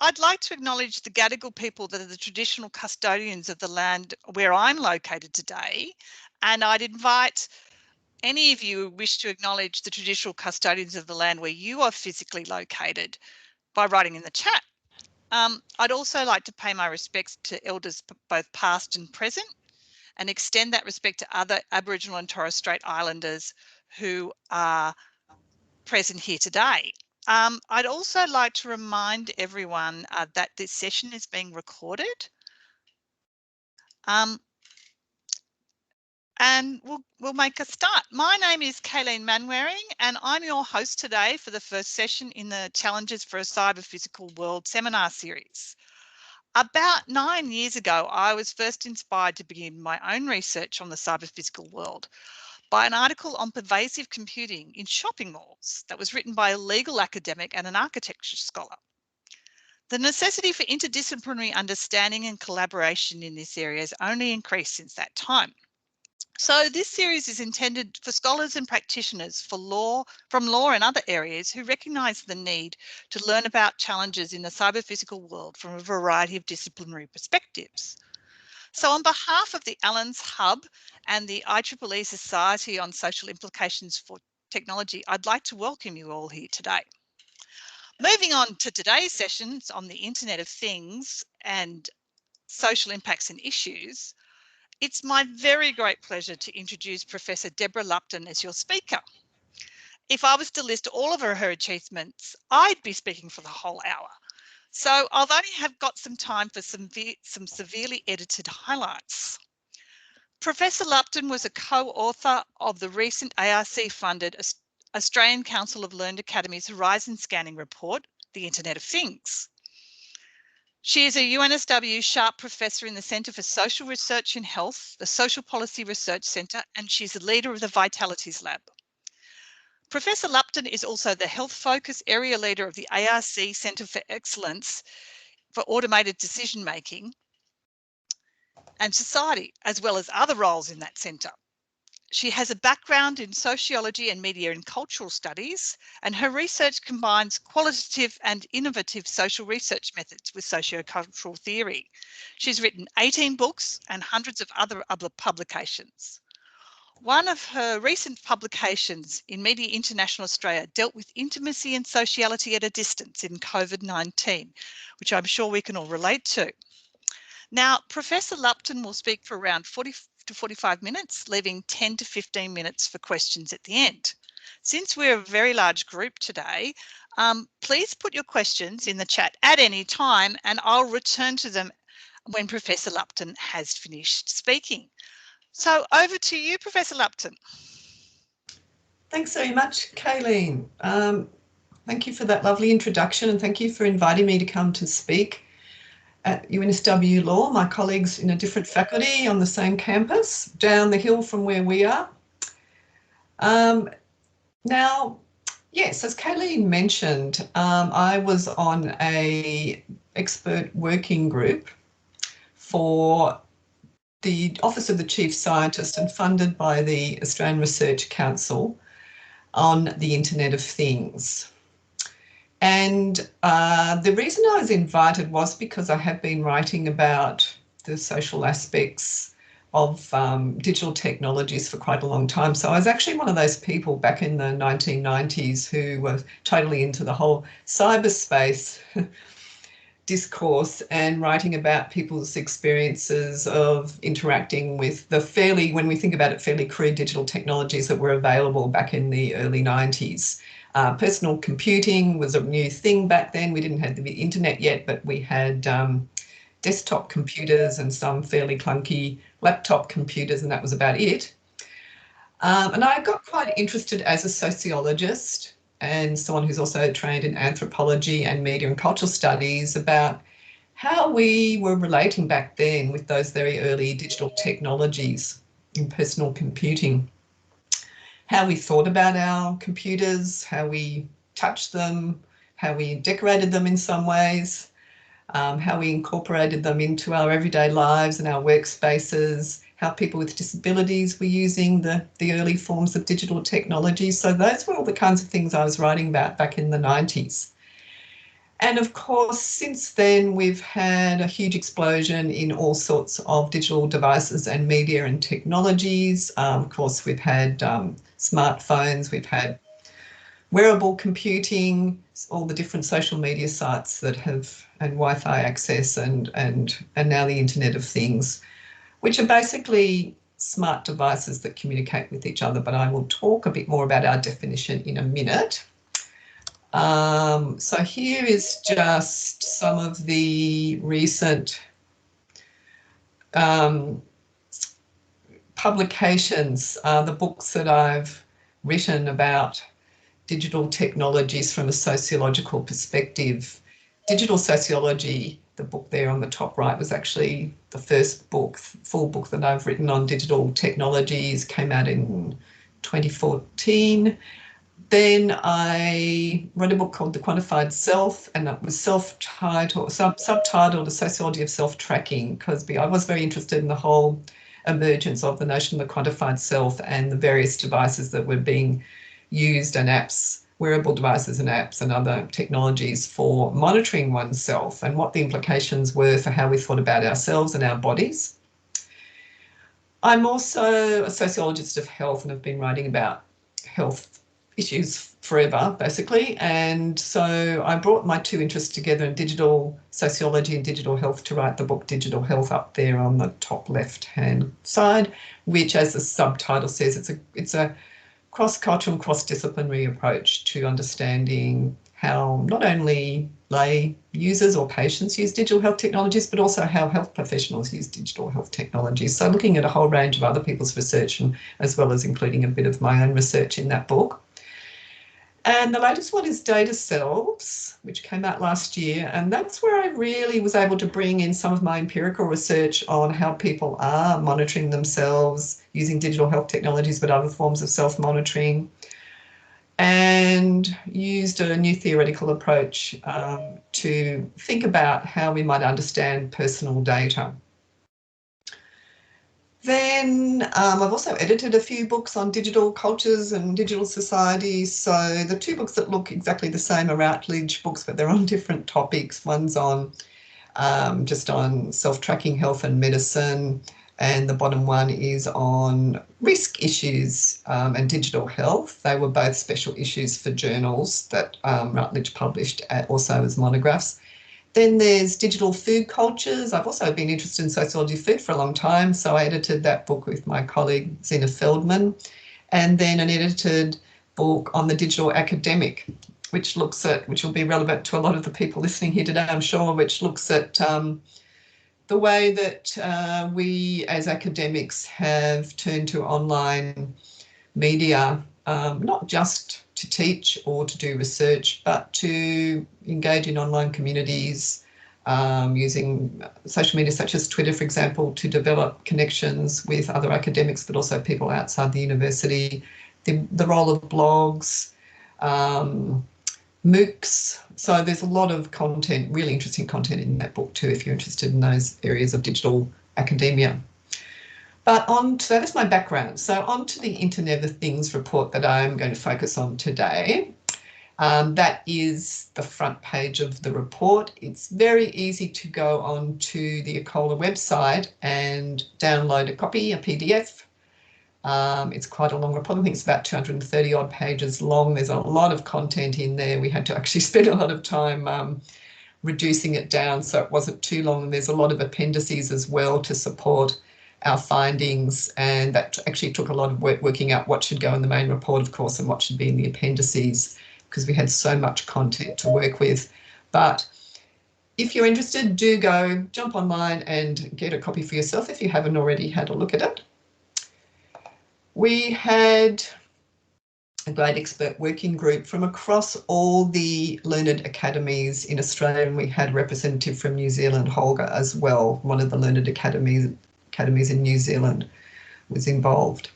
I'd like to acknowledge the Gadigal people that are the traditional custodians of the land where I'm located today, and I'd invite any of you who wish to acknowledge the traditional custodians of the land where you are physically located by writing in the chat. I'd also like to pay my respects to elders both past and present, and extend that respect to other Aboriginal and Torres Strait Islanders who are present here today. I'd also like to remind everyone that this session is being recorded. And we'll make a start. My name is Kayleen Manwaring, and I'm your host today for the first session in the Challenges for a Cyber-Physical World seminar series. About 9 years ago, I was first inspired to begin my own research on the cyber-physical world by an article on pervasive computing in shopping malls that was written by a legal academic and an architecture scholar. The necessity for interdisciplinary understanding and collaboration in this area has only increased since that time. So this series is intended for scholars and practitioners from law and other areas who recognise the need to learn about challenges in the cyber-physical world from a variety of disciplinary perspectives. So on behalf of the Allens Hub and the IEEE Society on Social Implications for Technology, I'd like to welcome you all here today. Moving on to today's sessions on the Internet of Things and social impacts and issues, it's my very great pleasure to introduce Professor Deborah Lupton as your speaker. If I was to list all of her achievements, I'd be speaking for the whole hour. So I've only have got some time for some severely edited highlights. Professor Lupton was a co-author of the recent ARC-funded Australian Council of Learned Academies Horizon Scanning Report, The Internet of Things. She is a UNSW Sharp Professor in the Centre for Social Research in Health, the Social Policy Research Centre, and she's a leader of the Vitalities Lab. Professor Lupton is also the Health Focus Area Leader of the ARC Centre for Excellence for Automated Decision Making and Society, as well as other roles in that centre. She has a background in sociology and media and cultural studies, and her research combines qualitative and innovative social research methods with sociocultural theory. She's written 18 books and hundreds of other publications. One of her recent publications in Media International Australia dealt with intimacy and sociality at a distance in COVID-19, which I'm sure we can all relate to. Now, Professor Lupton will speak for around 40 to 45 minutes, leaving 10 to 15 minutes for questions at the end. Since we're a very large group today, please put your questions in the chat at any time and I'll return to them when Professor Lupton has finished speaking. So over to you, Professor Lupton. Thanks very much, Kayleen. Thank you for that lovely introduction and thank you for inviting me to come to speak at UNSW Law, my colleagues in a different faculty on the same campus down the hill from where we are. Now, yes, as Kayleen mentioned, I was on an expert working group for the Office of the Chief Scientist and funded by the Australian Research Council on the Internet of Things. And the reason I was invited was because I have been writing about the social aspects of digital technologies for quite a long time. So I was actually one of those people back in the 1990s who were totally into the whole cyberspace discourse and writing about people's experiences of interacting with the fairly, when we think about it, fairly crude digital technologies that were available back in the early 90s. Personal computing was a new thing back then. We didn't have the internet yet, but we had desktop computers and some fairly clunky laptop computers, and that was about it. And I got quite interested as a sociologist and someone who's also trained in anthropology and media and cultural studies about how we were relating back then with those very early digital technologies in personal computing. How we thought about our computers, how we touched them, how we decorated them in some ways, how we incorporated them into our everyday lives and our workspaces, how people with disabilities were using the early forms of digital technology. So those were all the kinds of things I was writing about back in the 90s. And of course, since then, we've had a huge explosion in all sorts of digital devices and media and technologies. Of course, we've had smartphones, we've had wearable computing, all the different social media sites that have, and Wi-Fi access, and now the Internet of Things, which are basically smart devices that communicate with each other. But I will talk a bit more about our definition in a minute. So here is just some of the recent publications, the books that I've written about digital technologies from a sociological perspective. Digital Sociology, the book there on the top right, was actually the first book, full book that I've written on digital technologies, came out in 2014. Then I wrote a book called The Quantified Self, and that was subtitled The Sociology of Self-Tracking, because I was very interested in the whole emergence of the notion of the quantified self and the various devices that were being used, and apps, wearable devices and apps and other technologies for monitoring oneself, and what the implications were for how we thought about ourselves and our bodies. I'm also a sociologist of health and have been writing about health issues forever, basically. And so I brought my two interests together in digital sociology and digital health to write the book Digital Health, up there on the top left-hand side, which, as the subtitle says, it's a cross-cultural and cross-disciplinary approach to understanding how not only lay users or patients use digital health technologies, but also how health professionals use digital health technologies. So looking at a whole range of other people's research, and as well as including a bit of my own research in that book. And the latest one is Data Selves, which came out last year. And that's where I really was able to bring in some of my empirical research on how people are monitoring themselves using digital health technologies, but other forms of self-monitoring, and used a new theoretical approach to think about how we might understand personal data. Then I've also edited a few books on digital cultures and digital societies. So the two books that look exactly the same are Routledge books, but they're on different topics. One's on just on self-tracking health and medicine, and the bottom one is on risk issues and digital health. They were both special issues for journals that Routledge published also as monographs. Then there's digital food cultures. I've also been interested in sociology of food for a long time, so I edited that book with my colleague Zena Feldman, and then an edited book on the digital academic, which will be relevant to a lot of the people listening here today, I'm sure, which looks at the way that we as academics have turned to online media, not just to teach or to do research, but to engage in online communities, using social media such as Twitter, for example, to develop connections with other academics, but also people outside the university, the role of blogs, MOOCs. So there's a lot of content, really interesting content in that book too, if you're interested in those areas of digital academia. But so that's my background. So on to the Internet of Things report that I'm going to focus on today. That is the front page of the report. It's very easy to go on to the IEEE website and download a copy, a PDF. It's quite a long report. I think it's about 230 odd pages long. There's a lot of content in there. We had to actually spend a lot of time reducing it down so it wasn't too long. And there's a lot of appendices as well to support our findings, and that actually took a lot of work working out what should go in the main report, of course, and what should be in the appendices, because we had so much content to work with. But if you're interested, do go jump online and get a copy for yourself if you haven't already had a look at it. We had a great expert working group from across all the learned academies in Australia, and we had a representative from New Zealand, Holger, as well. One of the learned academies in New Zealand was involved.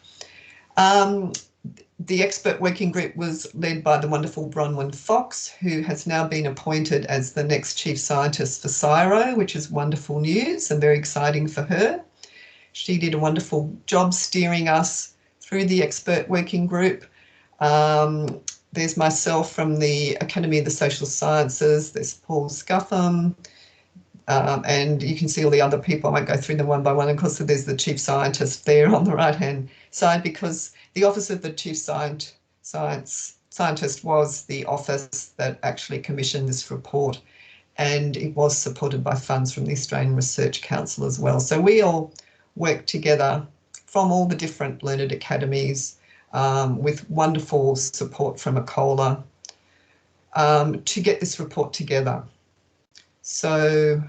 The expert working group was led by the wonderful Bronwyn Fox, who has now been appointed as the next chief scientist for CSIRO, which is wonderful news and very exciting for her. She did a wonderful job steering us through the expert working group. there's myself from the Academy of the Social Sciences, there's Paul Scuffham, and you can see all the other people. I won't go through them one by one. Of course, there's the chief scientist there on the right-hand side, because the Office of the Chief Scientist was the office that actually commissioned this report, and it was supported by funds from the Australian Research Council as well. So we all worked together from all the different learned academies, with wonderful support from ACOLA, to get this report together. So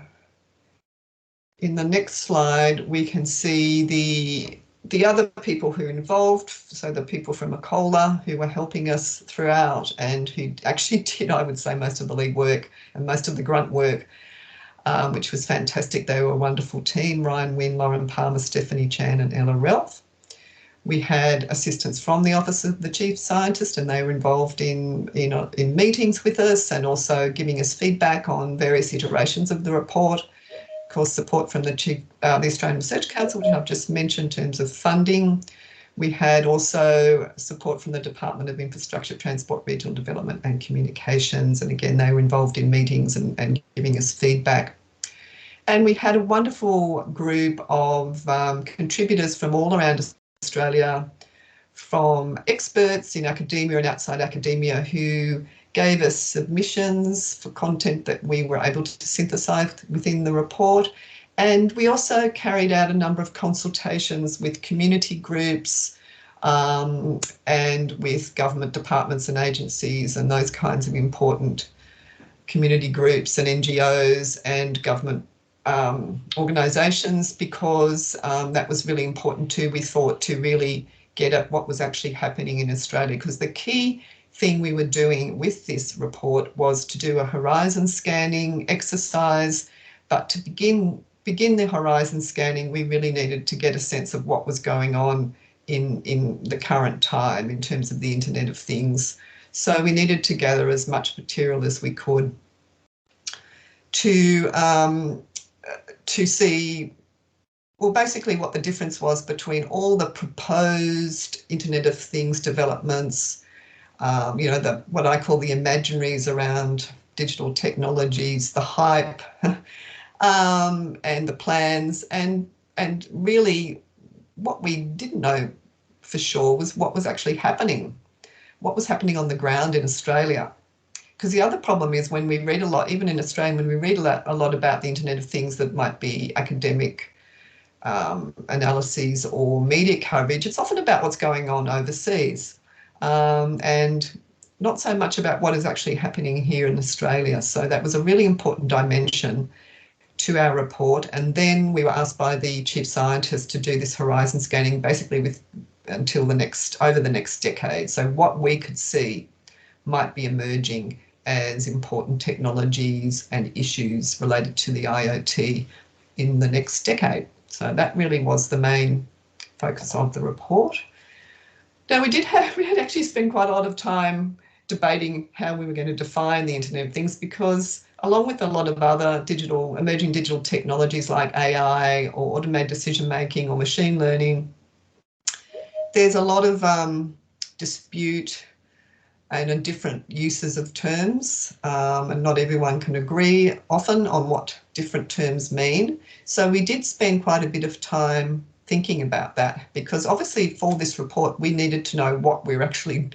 in the next slide, we can see the other people who are involved. So the people from ACOLA who were helping us throughout and who actually did, I would say, most of the lead work and most of the grunt work, which was fantastic. They were a wonderful team: Ryan Wynn, Lauren Palmer, Stephanie Chan and Ella Relf. We had assistance from the Office of the Chief Scientist, and they were involved in meetings with us and also giving us feedback on various iterations of the report. Of course, support from the Australian Research Council, which I've just mentioned in terms of funding. We had also support from the Department of Infrastructure, Transport, Regional Development and Communications. And again, they were involved in meetings and giving us feedback. And we had a wonderful group of contributors from all around Australia, from experts in academia and outside academia, who gave us submissions for content that we were able to synthesise within the report. And we also carried out a number of consultations with community groups, and with government departments and agencies and those kinds of important community groups and NGOs and government organisations, because that was really important too, we thought, to really get at what was actually happening in Australia. Because the key thing we were doing with this report was to do a horizon scanning exercise, but to begin the horizon scanning, we really needed to get a sense of what was going on in the current time in terms of the Internet of Things. So we needed to gather as much material as we could to see, well, basically what the difference was between all the proposed Internet of Things developments, what I call the imaginaries around digital technologies, the hype, and the plans, and really what we didn't know for sure was what was actually happening, what was happening on the ground in Australia. Because the other problem is, when we read a lot, even in Australia, when we read a lot about the Internet of Things that might be academic analyses or media coverage, it's often about what's going on overseas, and not so much about what is actually happening here in Australia. So that was a really important dimension to our report. And then we were asked by the chief scientist to do this horizon scanning, basically over the next decade. So what we could see might be emerging as important technologies and issues related to the IoT in the next decade. So that really was the main focus of the report. Now, we had actually spent quite a lot of time debating how we were going to define the Internet of Things, because along with a lot of other emerging digital technologies like AI or automated decision making or machine learning, there's a lot of dispute and different uses of terms, and not everyone can agree often on what different terms mean. So we did spend quite a bit of time thinking about that, because obviously for this report we needed to know what we're actually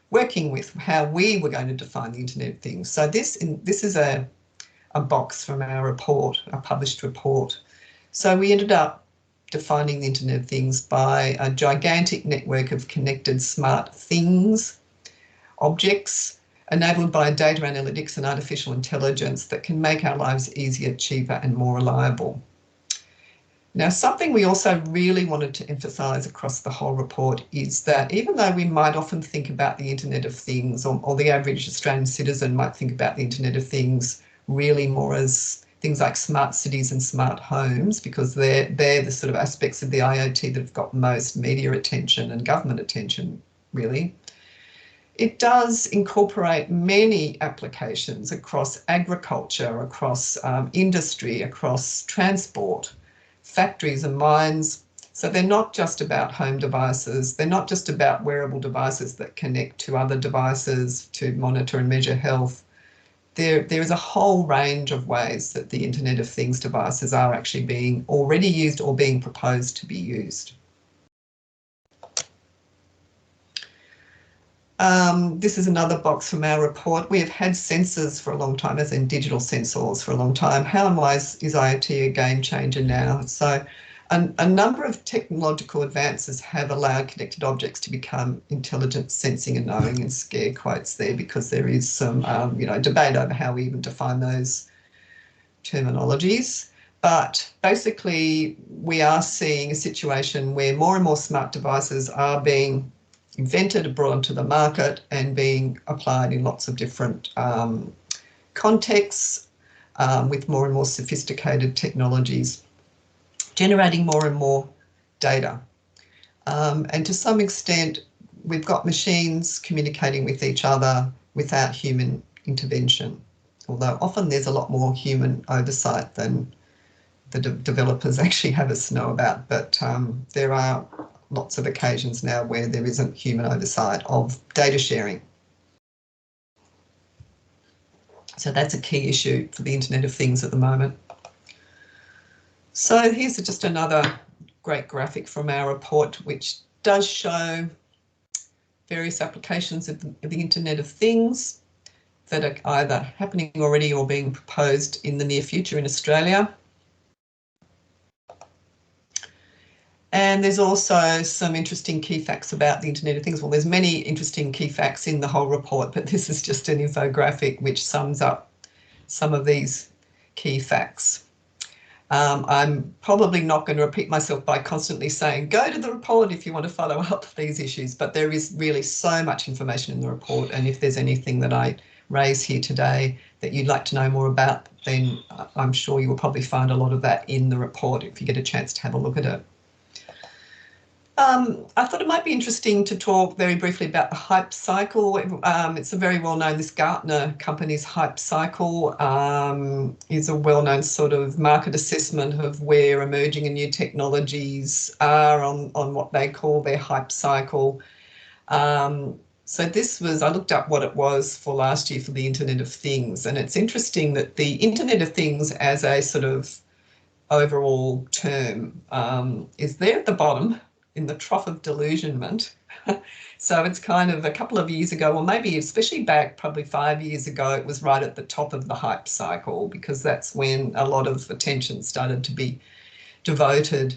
working with, how we were going to define the Internet of Things. So this is a box from our report, our published report. So we ended up defining the Internet of Things by a gigantic network of connected smart things, objects, enabled by data analytics and artificial intelligence that can make our lives easier, cheaper and more reliable. Now, something we also really wanted to emphasise across the whole report is that even though we might often think about the Internet of Things, or the average Australian citizen might think about the Internet of Things really more as things like smart cities and smart homes, because they're the sort of aspects of the IoT that have got most media attention and government attention, really. It does incorporate many applications across agriculture, across industry, across transport, factories and mines. So they're not just about home devices. They're not just about wearable devices that connect to other devices to monitor and measure health. There is a whole range of ways that the Internet of Things devices are actually being already used or being proposed to be used. This is another box from our report. We have had sensors for a long time, as in digital sensors for a long time. How and why is IoT a game changer now? So a number of technological advances have allowed connected objects to become intelligent sensing and knowing, and scare quotes there because there is some debate over how we even define those terminologies. But basically, we are seeing a situation where more and more smart devices are being invented, brought onto the market and being applied in lots of different contexts with more and more sophisticated technologies, generating more and more data. And to some extent, we've got machines communicating with each other without human intervention, although often there's a lot more human oversight than the developers actually have us know about. But there are lots of occasions now where there isn't human oversight of data sharing. So that's a key issue for the Internet of Things at the moment. So here's just another great graphic from our report, which does show various applications of the Internet of Things that are either happening already or being proposed in the near future in Australia. And there's also some interesting key facts about the Internet of Things. Well, there's many interesting key facts in the whole report, but this is just an infographic which sums up some of these key facts. I'm probably not going to repeat myself by constantly saying, go to the report if you want to follow up these issues, but there is really so much information in the report. And if there's anything that I raise here today that you'd like to know more about, then I'm sure you will probably find a lot of that in the report if you get a chance to have a look at it. I thought it might be interesting to talk very briefly about the hype cycle. It's a very well-known, this Gartner company's hype cycle is a well-known sort of market assessment of where emerging and new technologies are on what they call their hype cycle. So this was, I looked up what it was for last year for the Internet of Things, and it's interesting that the Internet of Things as a sort of overall term is there at the bottom in the trough of delusionment. So it's kind of a couple of years ago, or maybe especially back probably 5 years ago, it was right at the top of the hype cycle, because that's when a lot of attention started to be devoted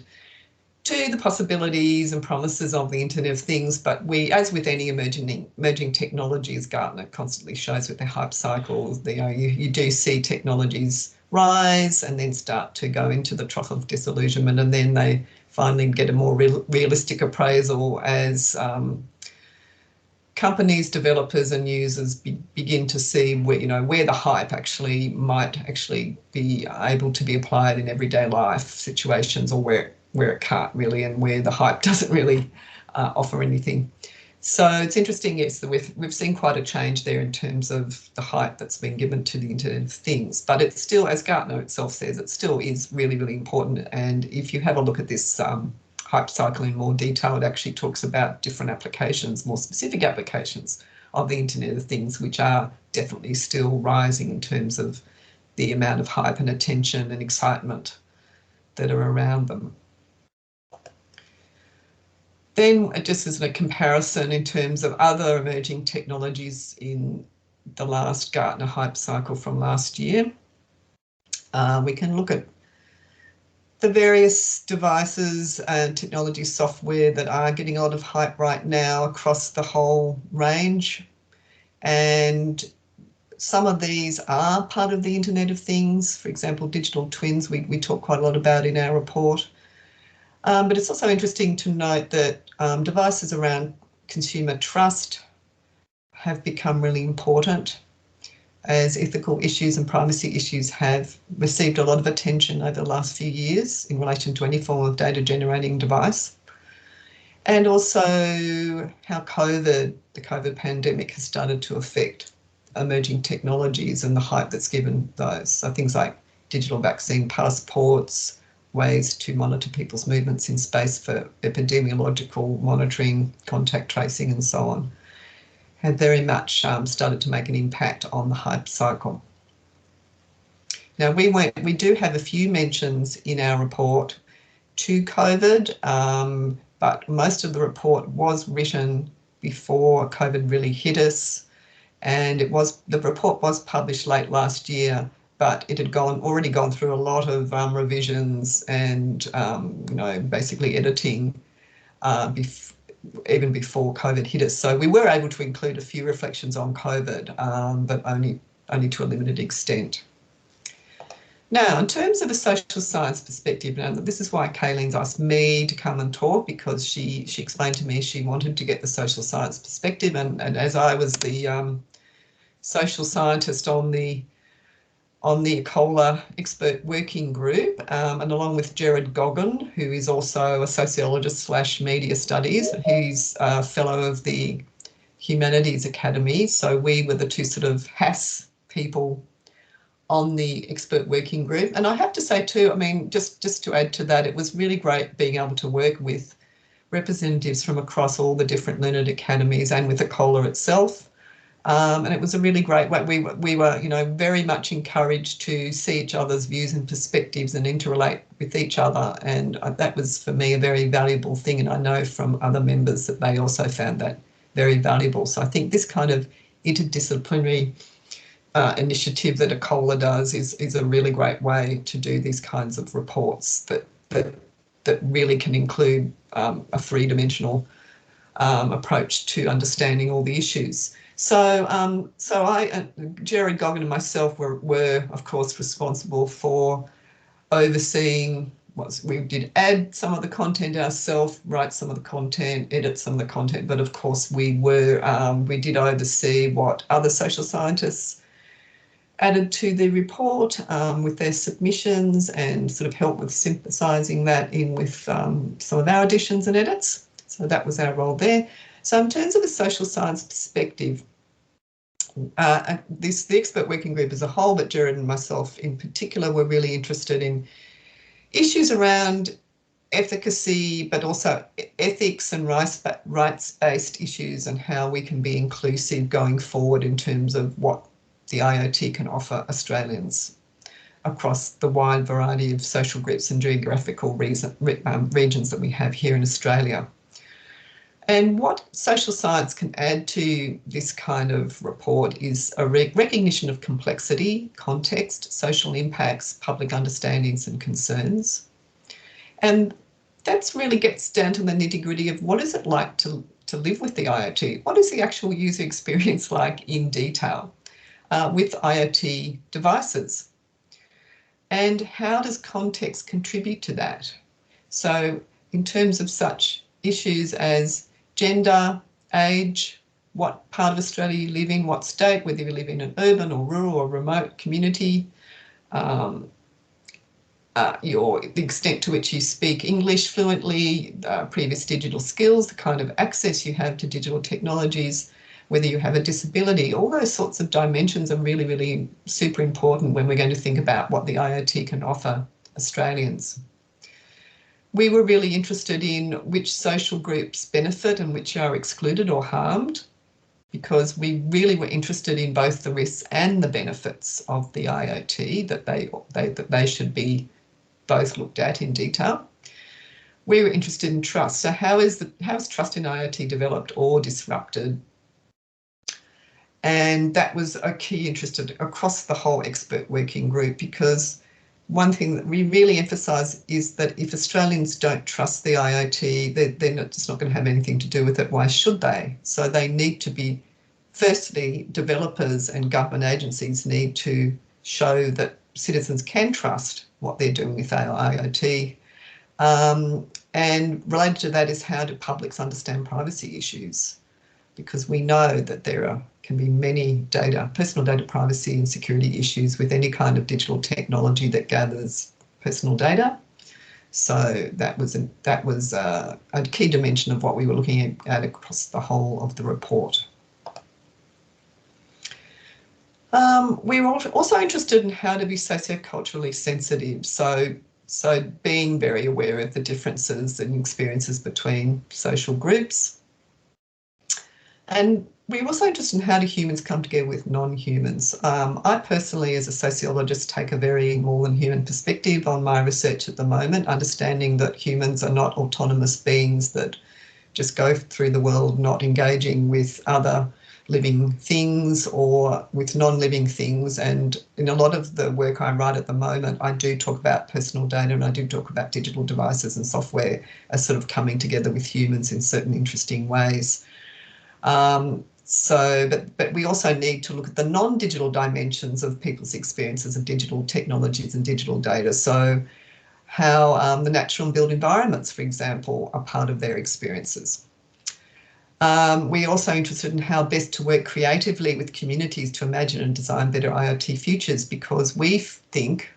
to the possibilities and promises of the Internet of Things. But we, as with any emerging technologies, Gartner constantly shows with their hype cycles, you do see technologies rise and then start to go into the trough of disillusionment, and then they finally get a more realistic appraisal as companies, developers and users begin to see where the hype actually might actually be able to be applied in everyday life situations, or where it can't really, and where the hype doesn't really offer anything. So it's interesting, yes, that we've seen quite a change there in terms of the hype that's been given to the Internet of Things. But it's still, as Gartner itself says, it still is really, really important. And if you have a look at this hype cycle in more detail, it actually talks about different applications, more specific applications of the Internet of Things, which are definitely still rising in terms of the amount of hype and attention and excitement that are around them. Then just as a comparison in terms of other emerging technologies in the last Gartner hype cycle from last year, we can look at the various devices and technology software that are getting a lot of hype right now across the whole range. And some of these are part of the Internet of Things. For example, digital twins, we talk quite a lot about in our report. But it's also interesting to note that devices around consumer trust have become really important, as ethical issues and privacy issues have received a lot of attention over the last few years in relation to any form of data generating device. And also how the COVID pandemic has started to affect emerging technologies and the hype that's given those. So things like digital vaccine passports, ways to monitor people's movements in space for epidemiological monitoring, contact tracing and so on, had very much started to make an impact on the hype cycle. Now we do have a few mentions in our report to COVID, but most of the report was written before COVID really hit us, and the report was published late last year, but it had already gone through a lot of revisions and basically editing even before COVID hit us. So we were able to include a few reflections on COVID, but only to a limited extent. Now, in terms of a social science perspective, now this is why Kayleen's asked me to come and talk, because she explained to me she wanted to get the social science perspective, and as I was the social scientist on the ECOLA expert working group, and along with Jared Goggin, who is also a sociologist / media studies, he's a fellow of the Humanities Academy. So we were the two sort of HAS people on the expert working group. And I have to say too, I mean, just to add to that, it was really great being able to work with representatives from across all the different learned academies and with ECOLA itself. And it was a really great way. We were, very much encouraged to see each other's views and perspectives and interrelate with each other. And that was, for me, a very valuable thing. And I know from other members that they also found that very valuable. So I think this kind of interdisciplinary initiative that ECOLA does is a really great way to do these kinds of reports that really can include a three-dimensional approach to understanding all the issues. So Jared Goggin and myself were of course responsible for overseeing. We did add some of the content ourselves, write some of the content, edit some of the content, but of course we did oversee what other social scientists added to the report with their submissions, and sort of help with synthesising that in with some of our additions and edits. So that was our role there. So in terms of a social science perspective, the expert working group as a whole, but Jared and myself in particular, were really interested in issues around efficacy, but also ethics and rights-based issues, and how we can be inclusive going forward in terms of what the IoT can offer Australians across the wide variety of social groups and geographical regions that we have here in Australia. And what social science can add to this kind of report is a recognition of complexity, context, social impacts, public understandings and concerns. And that really gets down to the nitty-gritty of what is it like to live with the IoT? What is the actual user experience like in detail with IoT devices? And how does context contribute to that? So in terms of such issues as gender, age, what part of Australia you live in, what state, whether you live in an urban or rural or remote community, the extent to which you speak English fluently, previous digital skills, the kind of access you have to digital technologies, whether you have a disability, all those sorts of dimensions are really, really super important when we're going to think about what the IoT can offer Australians. We were really interested in which social groups benefit and which are excluded or harmed, because we really were interested in both the risks and the benefits of the IoT, that they should be both looked at in detail. We were interested in trust. So how is trust in IoT developed or disrupted? And that was a key interest across the whole expert working group, because one thing that we really emphasise is that if Australians don't trust the IoT, they're just not going to have anything to do with it. Why should they? So they need to be, firstly, developers and government agencies need to show that citizens can trust what they're doing with our IoT. And related to that is, how do publics understand privacy issues? Because we know that there can be many personal data privacy and security issues with any kind of digital technology that gathers personal data. So that was a key dimension of what we were looking at across the whole of the report. We were also interested in how to be socioculturally sensitive. So So being very aware of the differences and experiences between social groups. And we're also interested in how do humans come together with non-humans. I personally, as a sociologist, take a very more than human perspective on my research at the moment, understanding that humans are not autonomous beings that just go through the world not engaging with other living things or with non-living things. And in a lot of the work I write at the moment, I do talk about personal data and I do talk about digital devices and software as sort of coming together with humans in certain interesting ways. But we also need to look at the non-digital dimensions of people's experiences of digital technologies and digital data. So how the natural and built environments, for example, are part of their experiences. We're also interested in how best to work creatively with communities to imagine and design better IoT futures, because we think,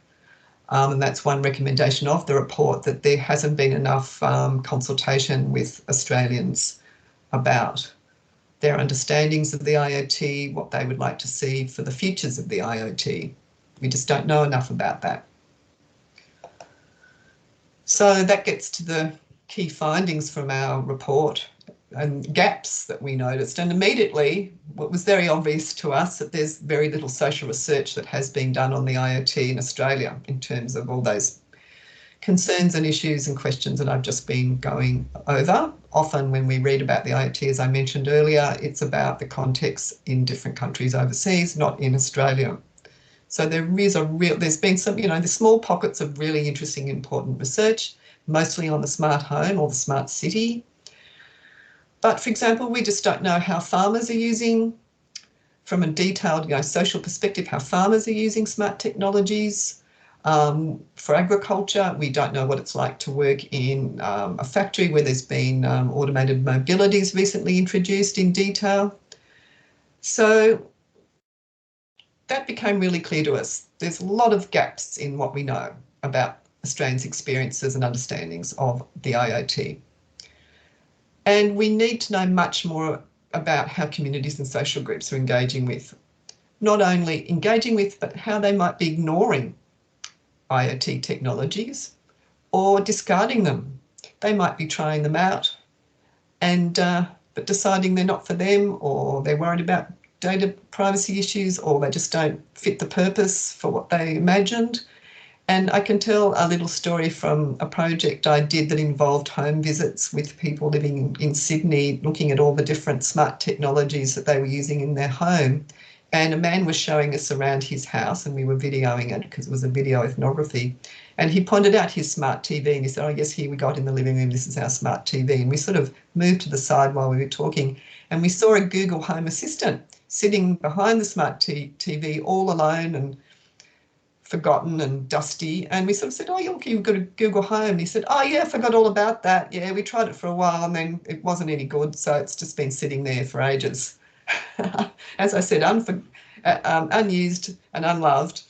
and that's one recommendation of the report, that there hasn't been enough consultation with Australians about their understandings of the IoT, what they would like to see for the futures of the IoT. We just don't know enough about that. So that gets to the key findings from our report and gaps that we noticed. And immediately, what was very obvious to us that there's very little social research that has been done on the IoT in Australia in terms of all those concerns and issues and questions that I've just been going over. Often when we read about the IoT, as I mentioned earlier, it's about the context in different countries overseas, not in Australia. So there's been some, the small pockets of really interesting, important research, mostly on the smart home or the smart city. But for example, we just don't know how farmers are using, from a detailed, social perspective, how farmers are using smart technologies. For agriculture, we don't know what it's like to work in a factory where there's been automated mobilities recently introduced in detail. So that became really clear to us. There's a lot of gaps in what we know about Australians' experiences and understandings of the IoT. And we need to know much more about how communities and social groups are engaging with, not only engaging with, but how they might be ignoring IoT technologies or discarding them. They might be trying them out and but deciding they're not for them, or they're worried about data privacy issues, or they just don't fit the purpose for what they imagined. And I can tell a little story from a project I did that involved home visits with people living in Sydney, looking at all the different smart technologies that they were using in their home. And a man was showing us around his house and we were videoing it because it was a video ethnography. And he pointed out his smart TV and he said, oh yes, here we got in the living room, this is our smart TV. And we sort of moved to the side while we were talking and we saw a Google Home Assistant sitting behind the smart TV all alone and forgotten and dusty. And we sort of said, oh, you've got a Google Home. And he said, oh yeah, I forgot all about that. Yeah, we tried it for a while and then it wasn't any good. So it's just been sitting there for ages. As I said, unused and unloved.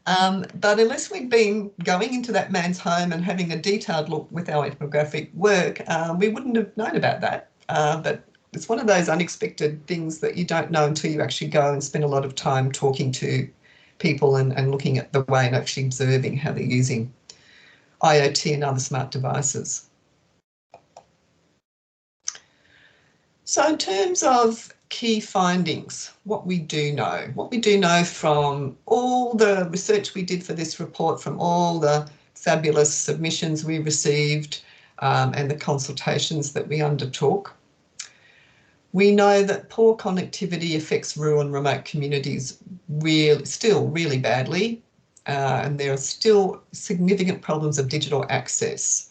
But unless we'd been going into that man's home and having a detailed look with our ethnographic work, we wouldn't have known about that. But it's one of those unexpected things that you don't know until you actually go and spend a lot of time talking to people and looking at the way and actually observing how they're using IoT and other smart devices. So in terms of key findings, what we do know from all the research we did for this report, from all the fabulous submissions we received and the consultations that we undertook, we know that poor connectivity affects rural and remote communities still really badly, and there are still significant problems of digital access.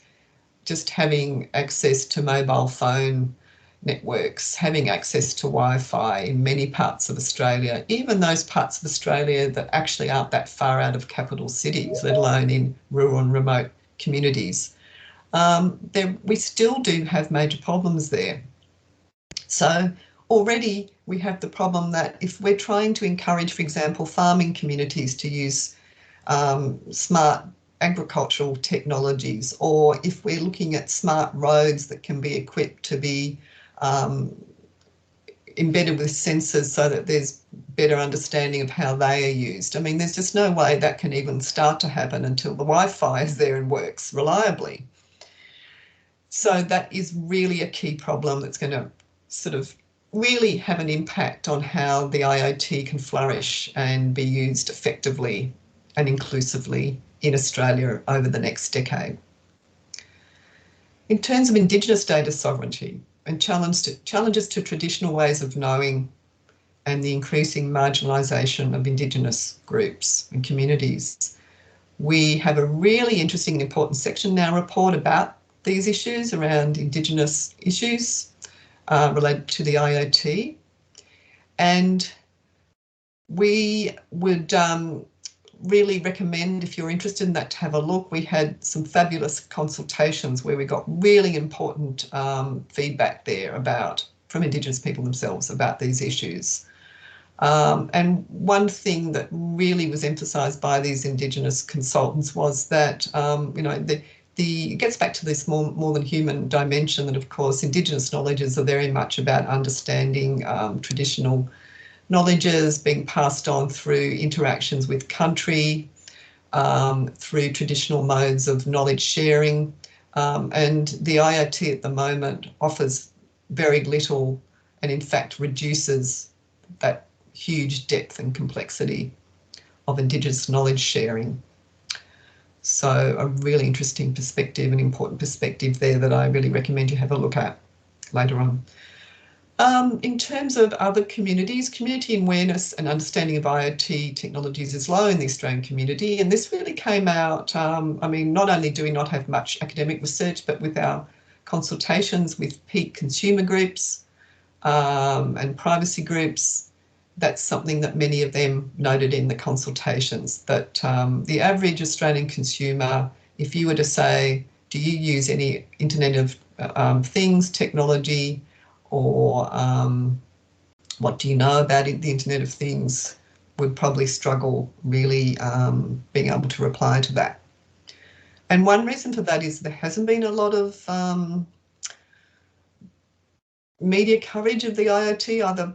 Just having access to mobile phone networks, having access to Wi-Fi in many parts of Australia, even those parts of Australia that actually aren't that far out of capital cities, let alone in rural and remote communities. We still do have major problems there. So already we have the problem that if we're trying to encourage, for example, farming communities to use smart agricultural technologies, or if we're looking at smart roads that can be equipped to be embedded with sensors so that there's better understanding of how they are used. I mean, there's just no way that can even start to happen until the Wi-Fi is there and works reliably. So that is really a key problem that's going to sort of really have an impact on how the IoT can flourish and be used effectively and inclusively in Australia over the next decade. In terms of Indigenous data sovereignty and challenges to traditional ways of knowing and the increasing marginalisation of Indigenous groups and communities, we have a really interesting and important section in our report about these issues around Indigenous issues related to the IoT. And we would really recommend, if you're interested in that, to have a look. We had some fabulous consultations where we got really important feedback there from Indigenous people themselves about these issues. And one thing that really was emphasised by these Indigenous consultants was that, it gets back to this more than human dimension, that of course Indigenous knowledges are very much about understanding traditional knowledges being passed on through interactions with country, through traditional modes of knowledge sharing, and the IoT at the moment offers very little and in fact reduces that huge depth and complexity of Indigenous knowledge sharing. So a really interesting perspective, an important perspective there that I really recommend you have a look at later on. In terms of other communities, community awareness and understanding of IoT technologies is low in the Australian community, and this really came out, not only do we not have much academic research, but with our consultations with peak consumer groups and privacy groups, that's something that many of them noted in the consultations, that the average Australian consumer, if you were to say, do you use any Internet of Things technology, or what do you know about the Internet of Things, would probably struggle really being able to reply to that. And one reason for that is there hasn't been a lot of media coverage of the IoT, either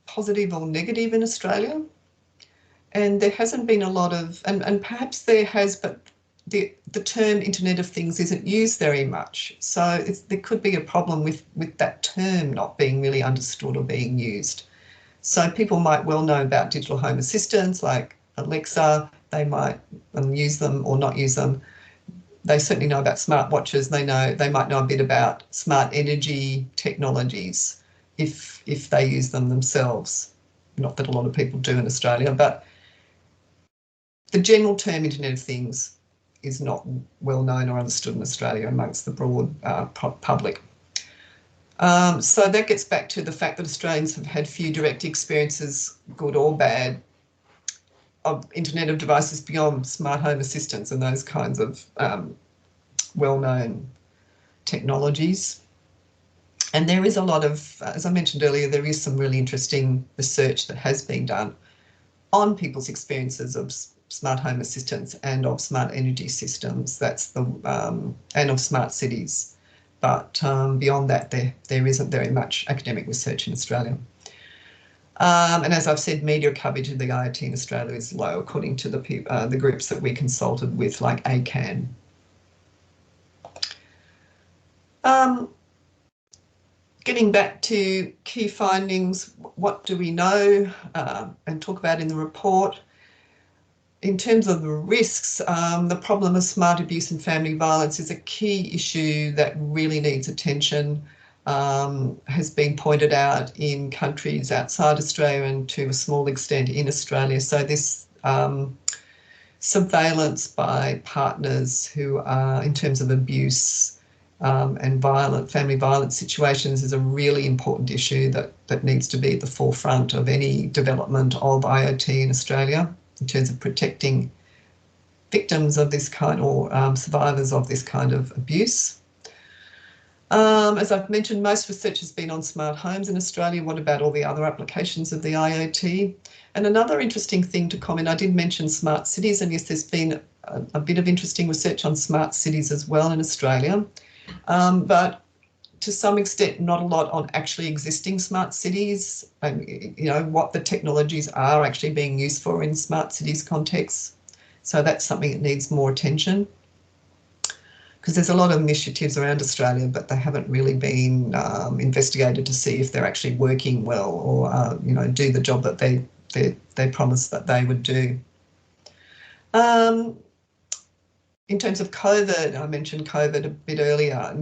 positive or negative, in Australia. And there hasn't been a lot of, and perhaps there has, but the term Internet of Things isn't used very much. So there could be a problem with that term not being really understood or being used. So people might well know about digital home assistants like Alexa, they might use them or not use them. They certainly know about smartwatches. They might know a bit about smart energy technologies if they use them themselves. Not that a lot of people do in Australia, but the general term Internet of Things is not well known or understood in Australia amongst the broad public. So that gets back to the fact that Australians have had few direct experiences, good or bad, of Internet of devices beyond smart home assistants and those kinds of well-known technologies. And there is a lot of, as I mentioned earlier, there is some really interesting research that has been done on people's experiences of smart home assistants and of smart energy systems. And of smart cities. But beyond that, there isn't very much academic research in Australia. And as I've said, media coverage of the IoT in Australia is low, according to the groups that we consulted with, like ACAN. Getting back to key findings, what do we know and talk about in the report? In terms of the risks, the problem of smart abuse and family violence is a key issue that really needs attention, has been pointed out in countries outside Australia and to a small extent in Australia. So this surveillance by partners who are, in terms of abuse and family violence situations, is a really important issue that needs to be at the forefront of any development of IoT in Australia, in terms of protecting victims of this kind or survivors of this kind of abuse. As I've mentioned, most research has been on smart homes in Australia. What about all the other applications of the IoT? And another interesting thing to comment, I did mention smart cities, and yes, there's been a bit of interesting research on smart cities as well in Australia. But to some extent, not a lot on actually existing smart cities and, you know, what the technologies are actually being used for in smart cities contexts. So that's something that needs more attention, because there's a lot of initiatives around Australia, but they haven't really been investigated to see if they're actually working well or, you know, do the job that they promised that they would do. In terms of COVID, I mentioned COVID a bit earlier.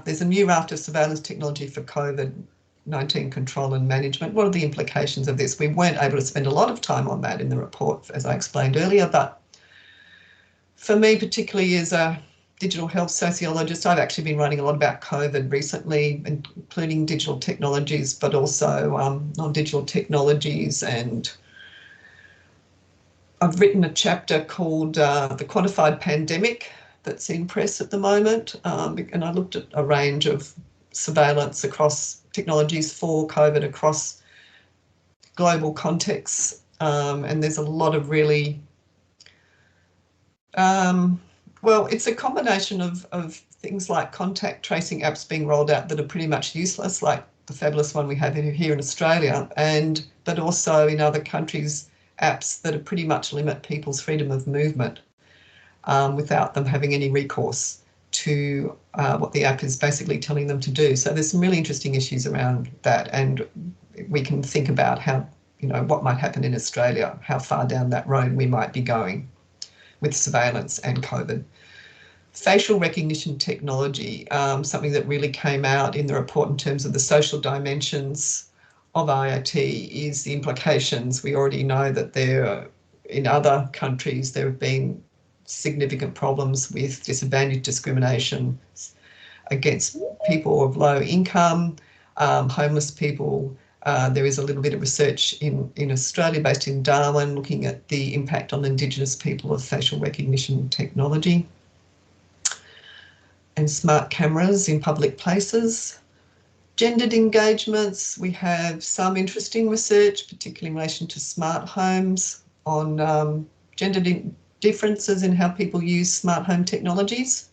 There's a new raft of surveillance technology for COVID-19 control and management. What are the implications of this? We weren't able to spend a lot of time on that in the report, as I explained earlier, but for me, particularly as a digital health sociologist, I've actually been writing a lot about COVID recently, including digital technologies, but also non-digital technologies. And I've written a chapter called The Quantified Pandemic that's in press at the moment, and I looked at a range of surveillance across technologies for COVID across global contexts, and there's a lot of really, well, it's a combination of things like contact tracing apps being rolled out that are pretty much useless, like the fabulous one we have here in Australia, but also in other countries, apps that are pretty much limit people's freedom of movement without them having any recourse to what the app is basically telling them to do. So there's some really interesting issues around that, and we can think about how, you know, what might happen in Australia, how far down that road we might be going with surveillance and COVID. Facial recognition technology, something that really came out in the report in terms of the social dimensions of IoT is the implications. We already know that in other countries there have been significant problems with disadvantage discrimination against people of low income, homeless people. There is a little bit of research in Australia based in Darwin looking at the impact on Indigenous people of facial recognition technology and smart cameras in public places. Gendered engagements, we have some interesting research, particularly in relation to smart homes, on gender differences in how people use smart home technologies.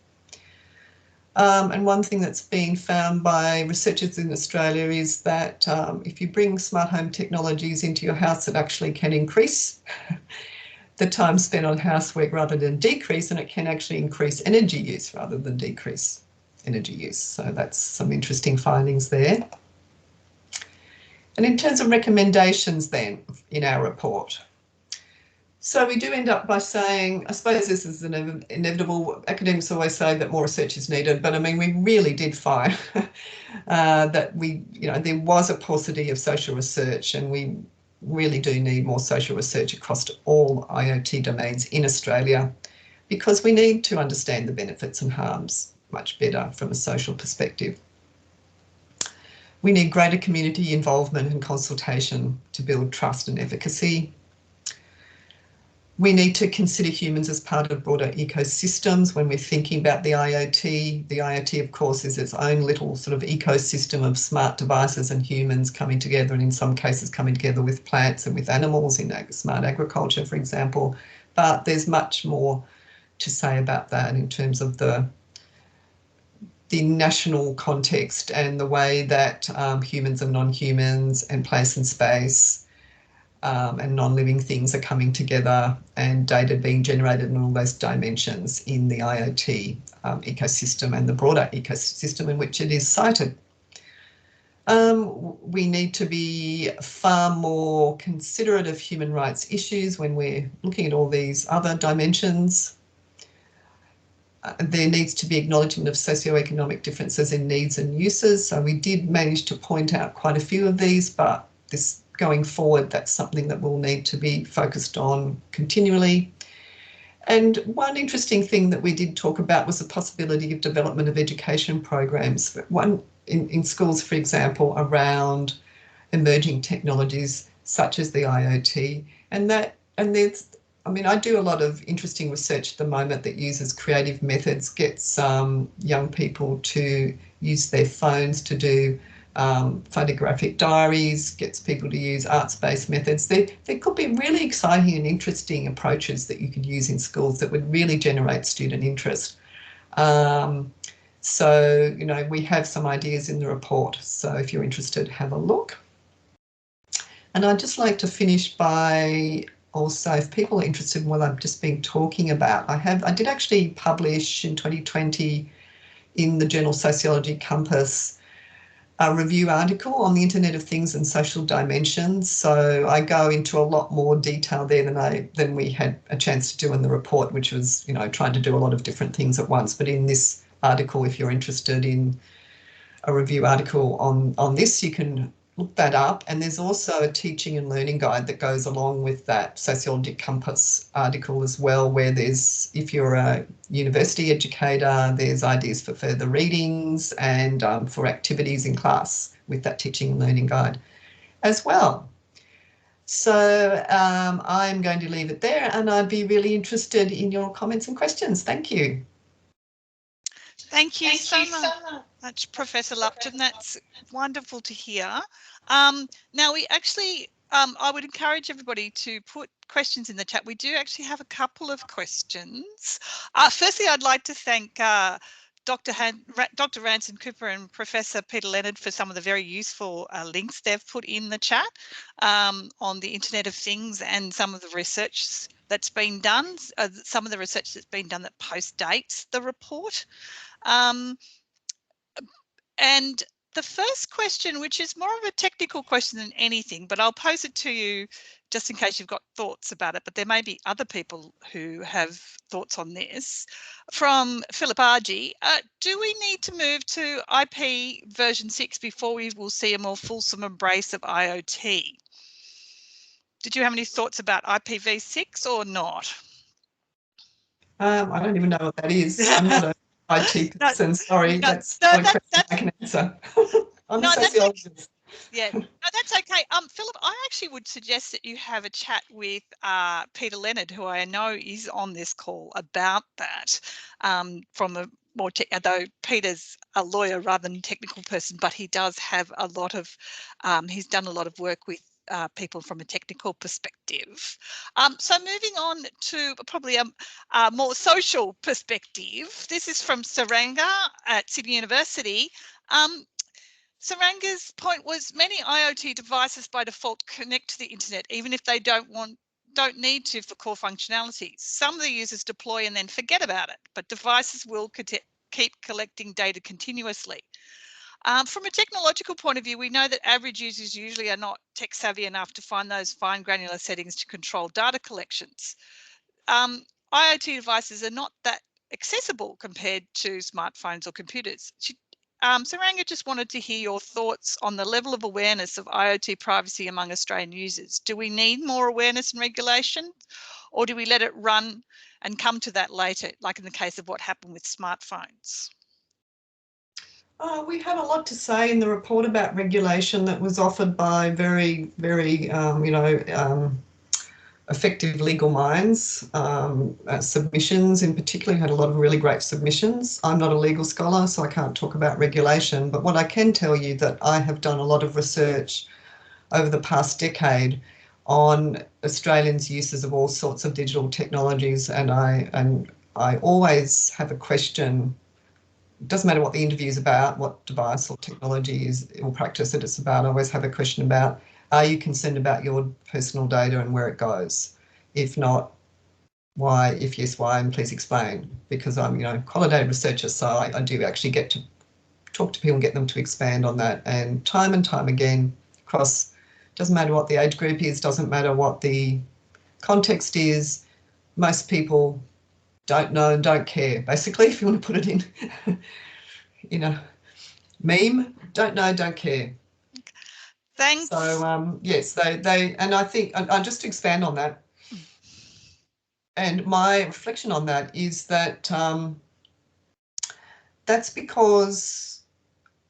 And one thing that's been found by researchers in Australia is that if you bring smart home technologies into your house, it actually can increase the time spent on housework rather than decrease, and it can actually increase energy use rather than decrease energy use. So that's some interesting findings there. And in terms of recommendations then in our report, so we do end up by saying, I suppose this is an inevitable, academics always say that more research is needed, but I mean, we really did find that there was a paucity of social research, and we really do need more social research across all IoT domains in Australia, because we need to understand the benefits and harms much better from a social perspective. We need greater community involvement and consultation to build trust and efficacy. We need to consider humans as part of broader ecosystems when we're thinking about the IoT. The IoT, of course, is its own little sort of ecosystem of smart devices and humans coming together, and in some cases coming together with plants and with animals in smart agriculture, for example. But there's much more to say about that in terms of the national context and the way that humans and non-humans and place and space and non-living things are coming together, and data being generated in all those dimensions in the IoT ecosystem and the broader ecosystem in which it is cited. We need to be far more considerate of human rights issues when we're looking at all these other dimensions. There needs to be acknowledgement of socioeconomic differences in needs and uses. So we did manage to point out quite a few of these, but going forward, that's something that will need to be focused on continually. And one interesting thing that we did talk about was the possibility of development of education programs, one in schools, for example, around emerging technologies such as the IoT. I do a lot of interesting research at the moment that uses creative methods, gets young people to use their phones to do photographic diaries, gets people to use arts-based methods. There could be really exciting and interesting approaches that you could use in schools that would really generate student interest. So, you know, we have some ideas in the report. So if you're interested, have a look. And I'd just like to finish by also, if people are interested in what I've just been talking about, I did actually publish in 2020 in the journal Sociology Compass a review article on the Internet of Things and social dimensions. So I go into a lot more detail there than we had a chance to do in the report, which was, you know, trying to do a lot of different things at once. But in this article, if you're interested in a review article on this, you can look that up. And there's also a teaching and learning guide that goes along with that Sociology Compass article as well, where there's, if you're a university educator, there's ideas for further readings and for activities in class with that teaching and learning guide as well. So I'm going to leave it there, and I'd be really interested in your comments and questions. Thank you. Thank you so much, Professor Lupton. That's wonderful to hear. Now we actually, I would encourage everybody to put questions in the chat. We do actually have a couple of questions. Firstly, I'd like to thank Dr. Ranson Cooper and Professor Peter Leonard for some of the very useful links they've put in the chat on the Internet of Things and some of the research that's been done, some of the research that's been done that post-dates the report. And the first question, which is more of a technical question than anything, but I'll pose it to you just in case you've got thoughts about it, but there may be other people who have thoughts on this. From Philip Argy, do we need to move to IP version 6 before we will see a more fulsome embrace of IoT? Did you have any thoughts about IPv6 or not? I don't even know what that is. I'm not an IT person, sorry. That's not a question I can answer. I'm a sociologist. Yeah, no, that's okay. Philip, I actually would suggest that you have a chat with Peter Leonard, who I know is on this call, about that from a more, although Peter's a lawyer rather than a technical person, but he does have a lot of, he's done a lot of work with people from a technical perspective. So moving on to probably a more social perspective. This is from Saranga at Sydney University. Saranga's point was many IoT devices by default connect to the internet, even if they don't need to for core functionalities. Some of the users deploy and then forget about it, but devices will keep collecting data continuously. From a technological point of view, we know that average users usually are not tech savvy enough to find those fine granular settings to control data collections. IoT devices are not that accessible compared to smartphones or computers. Saranga just wanted to hear your thoughts on the level of awareness of IoT privacy among Australian users. Do we need more awareness and regulation, or do we let it run and come to that later, like in the case of what happened with smartphones? We have a lot to say in the report about regulation that was offered by very, very, effective legal minds. Submissions in particular, had a lot of really great submissions. I'm not a legal scholar, so I can't talk about regulation, but what I can tell you that I have done a lot of research over the past decade on Australians' uses of all sorts of digital technologies, and I always have a question. It doesn't matter what the interview is about, what device or technology is or practice that it's about. I always have a question about, are you concerned about your personal data and where it goes? If not, why? If yes, why? And please explain. Because I'm, qualitative researcher, so I do actually get to talk to people and get them to expand on that. And time again, across, doesn't matter what the age group is, doesn't matter what the context is, most people don't know and don't care, basically, if you want to put it in a meme. Don't know, don't care. Thanks. So yes, they and I think I'll just expand on that. And my reflection on that is that that's because